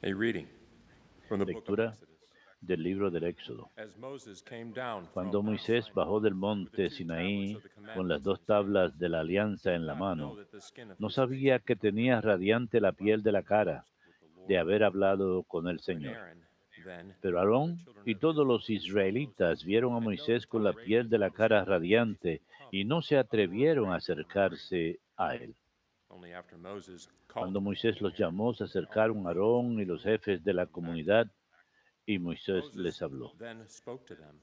A reading from the book of Lectura Exodus. del libro del Éxodo. As Moses came down from Cuando Mount Moisés Sinai bajó del with the monte two tablets Sinaí of the con las commandments in dos his hand, tablas de la he alianza did en la not know mano, that the skin of no his face sabía was que covered tenía radiante la by piel de la cara conversing with the de Lord. haber hablado con el When Señor. Aaron, then, Pero and all the Aarón children y of todos Israel los saw Moses, israelitas vieron a and Moisés noticed how con la piel radiant de la his cara face was radiante become, y no se were atrevieron a afraid to come near him. acercarse a él. Only after Moses called Cuando to them, Moisés los llamó, se and all acercaron arose Aarón y to los jefes de la come back to him. comunidad y Moisés les Moses habló. then spoke to them.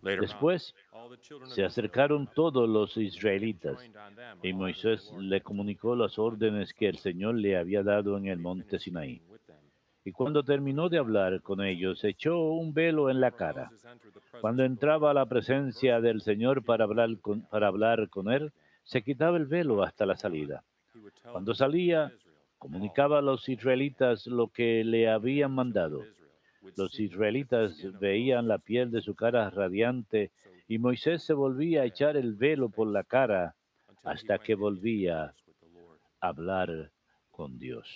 Later on, Después all the children of se Israel acercaron came todos los and israelitas joined on them y all that the Moisés Lord le had told comunicó him las on Mount órdenes que el Sinai. Señor le había dado en When el he monte finished Sinaí. speaking with them, Y cuando he terminó de departed hablar con from them. ellos, echó un velo en la Whenever cara. Moses entered the presence Cuando of the entraba a Lord la to converse presencia with del him, Señor he removed the veil. para hablar con él, Again, se quitaba el when he velo went hasta to la God, salida. he would tell Cuando the children of salía, Israel all comunicaba a that los the Lord had israelitas lo que le commanded. habían And the children of mandado. Israel would Los see that the israelitas skin of veían la Moses' piel de face su was cara covered. radiante So y he Moisés too se removed volvía the a veil echar el from his velo por la face cara until he hasta went que in to volvía converse with the Lord. a hablar con Dios.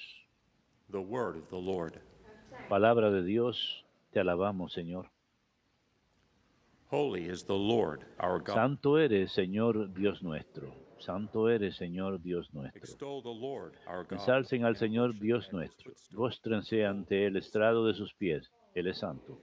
The word of the Lord. Palabra de Dios, te alabamos, Señor. Holy is the Lord our God. Santo eres, Señor Dios nuestro. Santo eres, Señor Dios nuestro. Extol the Lord our God Ensalcen al and Señor worship Dios at his nuestro. footstool. Póstrense Holy ante el is the estrado de Lord. sus pies. Él es santo.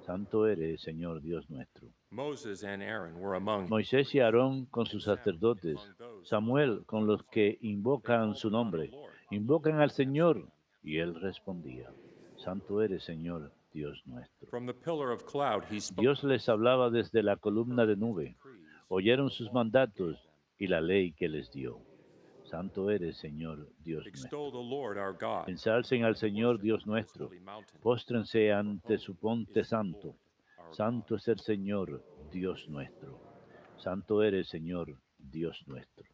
Santo eres, Señor Dios nuestro. Moses and Aaron were among his Moisés y priests, Aarón con and sus Samuel sacerdotes. among those who Samuel invoked con los his name. que They invocan called su upon the nombre. Lord, Invocan and al he answered Señor. them. Y él respondía. Santo eres, Señor Dios nuestro. From the pillar of cloud he spoke Dios to les them. hablaba desde la They columna heard de his nube. decrees and Oyeron the sus law he gave mandatos them. y la ley que les dio. Santo eres, Señor Dios Extol nuestro. the Lord our God, Ensalcen al and Señor worship Dios on his nuestro. holy mountain. Póstrense For ante su holy ponte is the santo. Lord our God. Santo es el Señor Dios nuestro. Santo eres, Señor Dios nuestro.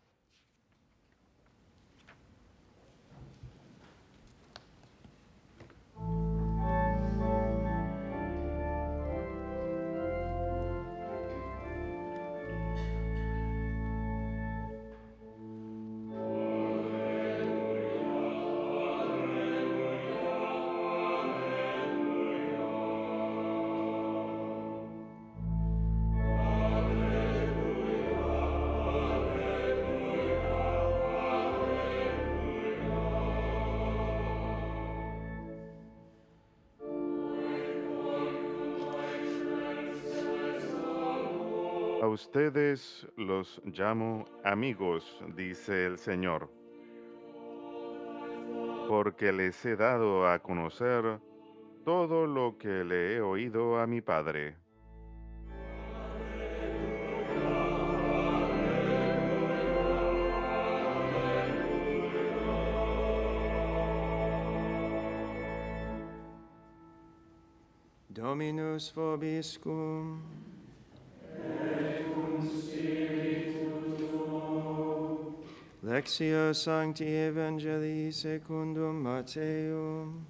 A ustedes los llamo amigos, dice el Señor, porque les he dado a conocer todo lo que le he oído a mi Padre. Dominus vobiscum. Lectio Sancti Evangelii secundum Matteum.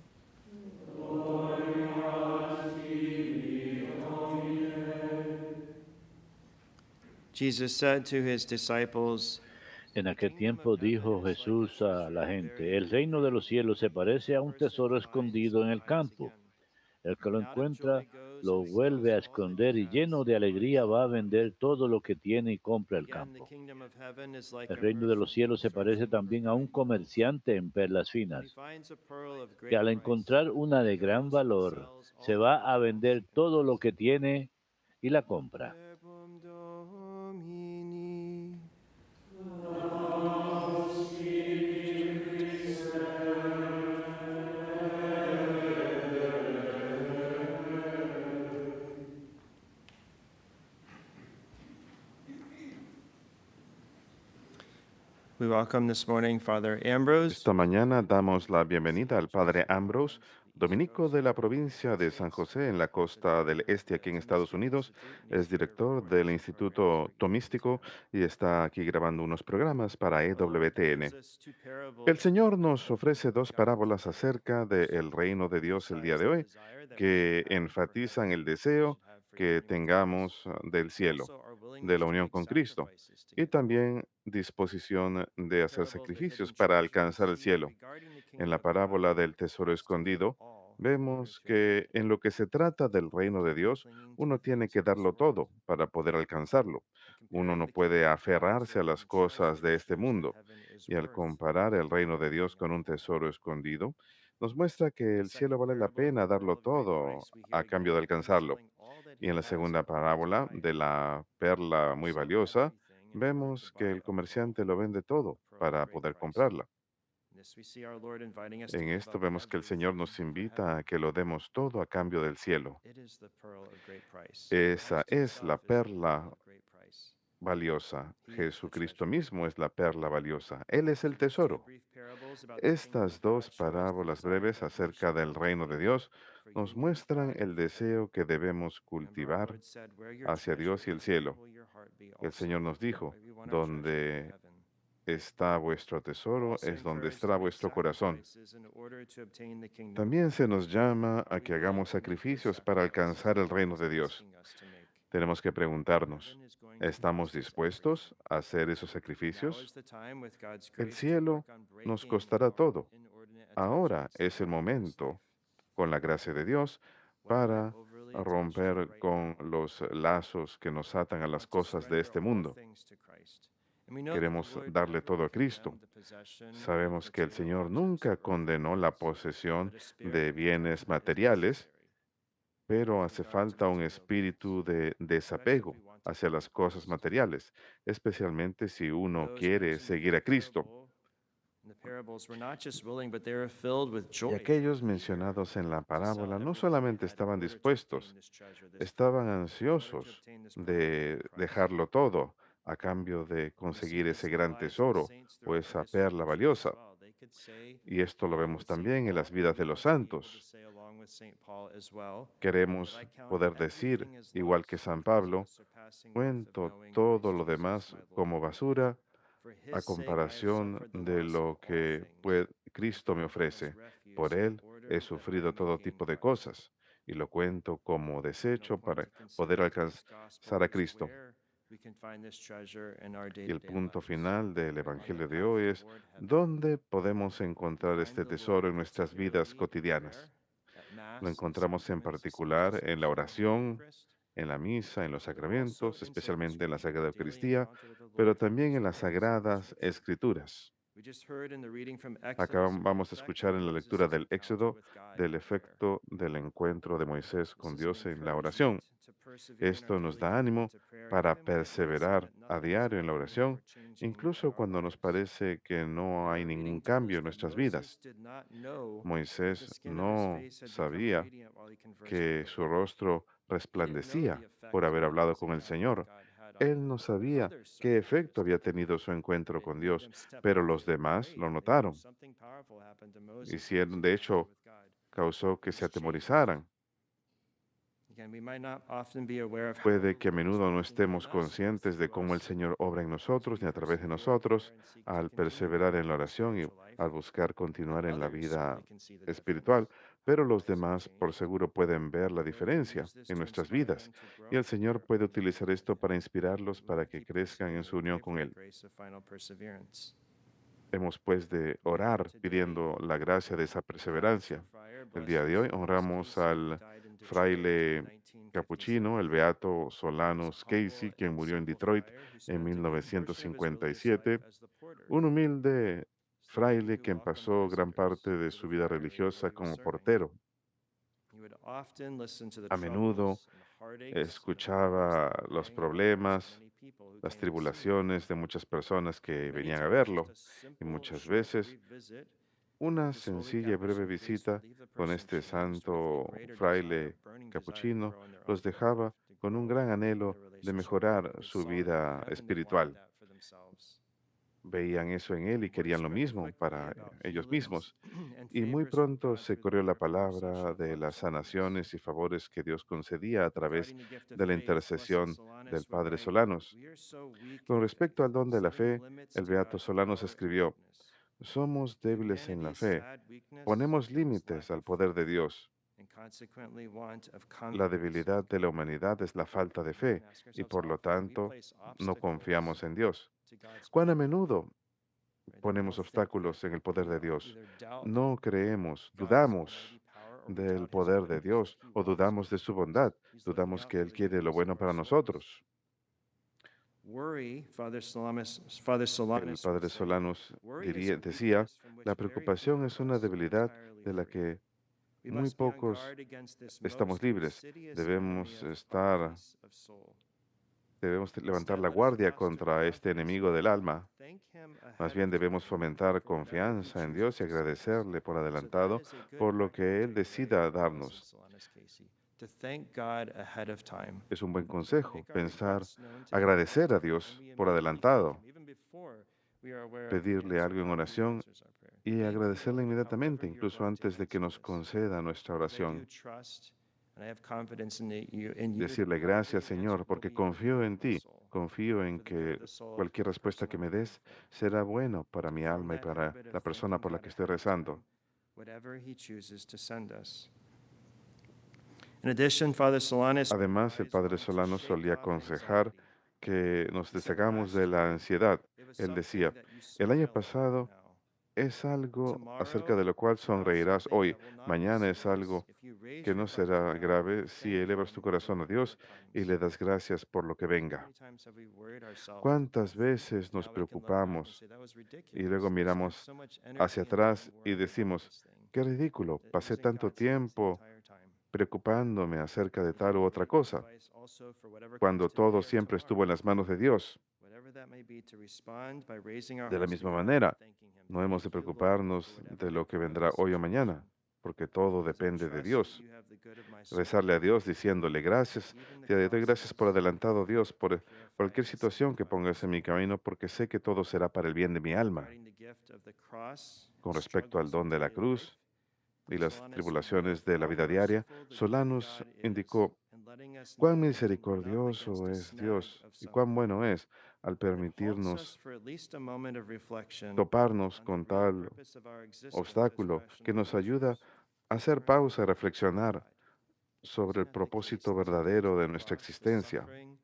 Jesus said to his disciples, En aquel tiempo dijo Jesús a la gente, el reino de los cielos se parece a un tesoro escondido en el campo. El que lo encuentra lo vuelve a esconder y lleno de alegría va a vender todo lo que tiene y compra el Again, the campo. kingdom of heaven is like El a reino de los merchant who cielos se parece searching for también a un fine gold. comerciante en perlas When he finas, finds a pearl of que great al price, encontrar una he de gran goes and valor sells se all that va he a has vender and todo lo buys que it. tiene y la compra. Verbum Domini. We welcome this morning Father Ambrose, Esta mañana damos la bienvenida al Padre Ambrose, dominico de la provincia de San José en la costa del este aquí en Estados Unidos. Es director del Instituto Tomístico y está aquí grabando unos programas para EWTN. El Señor nos ofrece dos parábolas acerca del reino de Dios el día de hoy, que enfatizan el deseo que tengamos del cielo, de la unión con Cristo, y también disposición de hacer sacrificios para alcanzar el cielo. En la parábola del tesoro escondido, vemos que en lo que se trata del reino de Dios, uno tiene que darlo todo para poder alcanzarlo. Uno no puede aferrarse a las cosas de este mundo. Y al comparar el reino de Dios con un tesoro escondido, nos muestra que el cielo vale la pena darlo todo a cambio de alcanzarlo. Y en la segunda parábola de la perla muy valiosa, vemos que el comerciante lo vende todo para poder comprarla. En esto vemos que el Señor nos invita a que lo demos todo a cambio del cielo. Esa es la perla valiosa. Jesucristo mismo es la perla valiosa. Él es el tesoro. Estas dos parábolas breves acerca del reino de Dios nos muestran el deseo que debemos cultivar hacia Dios y el cielo. El Señor nos dijo, donde está vuestro tesoro es donde estará vuestro corazón. También se nos llama a que hagamos sacrificios para alcanzar el reino de Dios. Tenemos que preguntarnos, ¿estamos dispuestos a hacer esos sacrificios? El cielo nos costará todo. Ahora es el momento, con la gracia de Dios, para romper con los lazos que nos atan a las cosas de este mundo. Queremos darle todo a Cristo. Sabemos que el Señor nunca condenó la posesión de bienes materiales, pero hace falta un espíritu de desapego hacia las cosas materiales, especialmente si uno quiere seguir a Cristo. Y aquellos mencionados en la parábola no solamente estaban dispuestos, estaban ansiosos de dejarlo todo a cambio de conseguir ese gran tesoro o esa perla valiosa. Y esto lo vemos también en las vidas de los santos. Queremos poder decir, igual que San Pablo, cuento todo lo demás como basura a comparación de lo que Cristo me ofrece. Por Él he sufrido todo tipo de cosas y lo cuento como desecho para poder alcanzar a Cristo. Y el punto final del Evangelio de hoy es, ¿dónde podemos encontrar este tesoro en nuestras vidas cotidianas? Lo encontramos en particular en la oración, en la misa, en los sacramentos, especialmente en la Sagrada Eucaristía, pero también en las Sagradas Escrituras. Acá vamos a escuchar en la lectura del Éxodo del efecto del encuentro de Moisés con Dios en la oración. Esto nos da ánimo para perseverar a diario en la oración, incluso cuando nos parece que no hay ningún cambio en nuestras vidas. Moisés no sabía que su rostro resplandecía por haber hablado con el Señor. Él no sabía qué efecto había tenido su encuentro con Dios, pero los demás lo notaron. De hecho, causó que se atemorizaran. Puede que a menudo no estemos conscientes de cómo el Señor obra en nosotros ni a través de nosotros al perseverar en la oración y al buscar continuar en la vida espiritual, pero los demás por seguro pueden ver la diferencia en nuestras vidas y el Señor puede utilizar esto para inspirarlos para que crezcan en su unión con Él. Hemos pues de orar pidiendo la gracia de esa perseverancia. El día de hoy honramos al fraile capuchino, el beato Solanus Casey, quien murió en Detroit en 1957, un humilde fraile quien pasó gran parte de su vida religiosa como portero. A menudo escuchaba los problemas, las tribulaciones de muchas personas que venían a verlo y muchas veces una sencilla y breve visita con este santo fraile capuchino los dejaba con un gran anhelo de mejorar su vida espiritual. Veían eso en él y querían lo mismo para ellos mismos. Y muy pronto se corrió la palabra de las sanaciones y favores que Dios concedía a través de la intercesión del Padre Solanos. Con respecto al don de la fe, el Beato Solanos escribió, somos débiles en la fe, ponemos límites al poder de Dios. consequently want of La confidence. debilidad de la humanidad es la falta de fe Ask y ourselves, por how lo often we tanto place no confiamos obstacles en Dios. to God's ¿Cuán a plan, menudo right? That we ponemos don't think obstáculos en el poder we de Dios? either doubt No creemos, God's dudamos almighty power, or we del doubt his poder de goodness, that Dios he o wants dudamos good de su for us. bondad, He's looking dudamos out que for Él the quiere lo goodness of bueno our para souls. nosotros. Worry, Father Solanus El would padre say, Solanus worry is a decía, weakness from which la very few preocupación of es una us are debilidad entirely de la free. que We muy must be on pocos guard against this estamos most libres. insidious enemy Debemos of peace of soul. levantar Instead, la let us guardia foster contra este confidence in enemigo del God, alma. thank him Más ahead bien of debemos time fomentar for whatever he confianza en chooses Dios y to send us. agradecerle por So that adelantado is a good por lo que recommendation Él right decida from Wilson darnos. Solanus Casey, to thank God ahead of time. Es un buen consejo Make our pensar, requests known to him agradecer a when Dios we por immediately thank adelantado, him, even before we are aware of the pedirle answer, algo en how he oración answers our prayer. y Thank you, agradecerle Lord, inmediatamente, however you're incluso going to antes de que answer nos this, conceda nuestra because I do oración. trust and I have confidence in you that Decirle God gracias, will answer Señor, porque for the confío good en of my ti, soul, confío en for the good of que the soul of cualquier the respuesta person que I'm me praying des for. será bueno para To mi form alma y that para habit of la persona thanking por la God que esté ahead of rezando. time, whatever he chooses to send us. In addition, Father Solanus Además, el advised padre one to Solano shake solía off aconsejar anxiety. que nos He said, deshagamos de last la year, ansiedad. it was Él something decía, that you el año smile over pasado now. es algo acerca Tomorrow, de lo cual it's now sonreirás something hoy. that will not be Mañana es serious algo if you raise que your no heart to será God grave and si thank elevas tu him for corazón a whatever Dios y comes. le das gracias por lo que How venga. many times have we worried ourselves to ¿Cuántas death? veces nos Now we can look back and preocupamos say, that was y ridiculous. luego I spent miramos so much hacia energy and time atrás y worrying about decimos, this thing. qué ridículo, It pasé was in tanto God's hands the tiempo entire time. preocupándome acerca de And tal he u would otra leave the cosa, advice also for whatever comes cuando today todo or siempre estuvo en tomorrow. las manos de Dios. Whatever that may be, to respond by raising our De la hearts to misma God manera, and thanking him. no hemos de Thank you, Lord, for preocuparnos whatever de may lo que come of vendrá this hoy o situation. mañana, porque todo Because I depende de trust that Dios. you have the good of my soul. Rezarle a Dios diciéndole gracias, Even the te doy gracias por crosses adelantado, Dios, por purify cualquier and situación que sanctify my pongas en mi soul. camino, porque sé que todo será para el bien de mi alma. Regarding the gift of the cross, Con respecto al struggles of don de la daily life, cruz y las Solanus noted tribulaciones de la how vida diaria, merciful the good Solanus God is indicó in letting us cuán know when we're up misericordioso against a es snag Dios of y cuán suffering. bueno es al It halts us permitirnos for at least a moment of reflection toparnos on the con real tal purpose of our existence as obstáculo que rational nos ayuda creatures, a to hacer turn our pausa y attention to reflexionar God. sobre el Isn't that the case propósito that today verdadero through de the nuestra cross, the existencia. suffering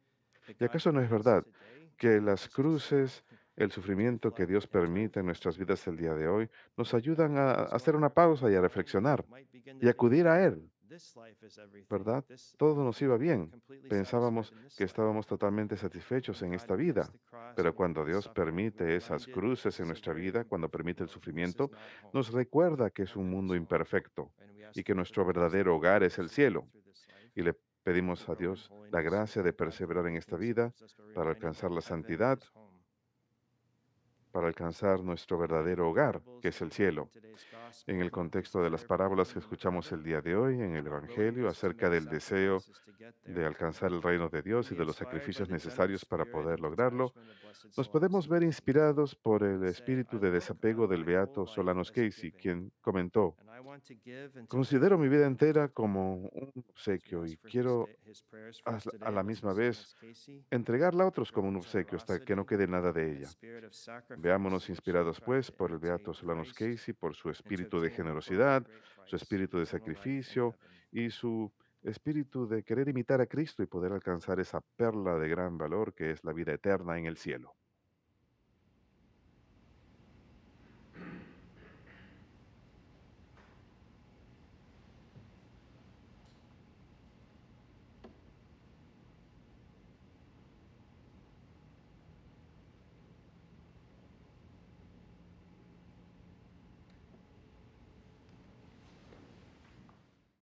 that ¿Y God acaso no es permits verdad today que help las us to slow, cruces, el sufrimiento que Dios reflect, and turn permite en from nuestras sin? vidas el día de hoy nos ayudan All a was hacer going una perfectly pausa y a fine, we reflexionar might begin to y think, acudir a Él, this life is everything. ¿verdad? This, Todo nos iba bien. completely Pensábamos satisfied in this que life. estábamos totalmente satisfechos When en God esta gives vida. the cross Pero and we cuando Dios suffer, we're permite esas reminded that cruces this en is a nuestra very vida, cuando imperfect permite el world, and this is sufrimiento, not home. nos recuerda que es un Heaven mundo is home. imperfecto And we ask y que Him for the nuestro grace that verdadero we hogar may es el persevere cielo. through this life, Y le to pedimos a grow in Dios la holiness, and gracia de thank God for perseverar en many esta things He vida gives us, but para reminded alcanzar that la heaven santidad, is home. para alcanzar nuestro In light of the verdadero hogar, parables que es that el we heard in cielo. today's En gospel, el we contexto de las desire for the parábolas que kingdom of escuchamos el heaven, día de hoy en el our Evangelio willingness to acerca make del deseo sacrifices to get de there. alcanzar el reino de To Dios y be de los inspired by sacrificios the generous necesarios para spirit poder and lograrlo, detachment of Blessed nos Solanus podemos ver Casey, inspirados por el and say, espíritu I de look desapego on del my whole beato life Solanus as a Casey, giving, quien comentó, and I want to give and to give. considero mi vida entera como un As we obsequio y ask for quiero his prayers for us a today, la Blessed misma vez Solanus Casey, entregarla a otros grow como un in obsequio hasta que no generosity quede nada de and a ella. spirit of sacrifice, Veámonos which he inspirados, tried pues, to por el imitate beato in Solanus Christ, Casey, por su and to espíritu de obtain for a generosidad, great su price, espíritu de eternal life in sacrificio heaven. y su espíritu de querer imitar a Cristo y poder alcanzar esa perla de gran valor que es la vida eterna en el cielo.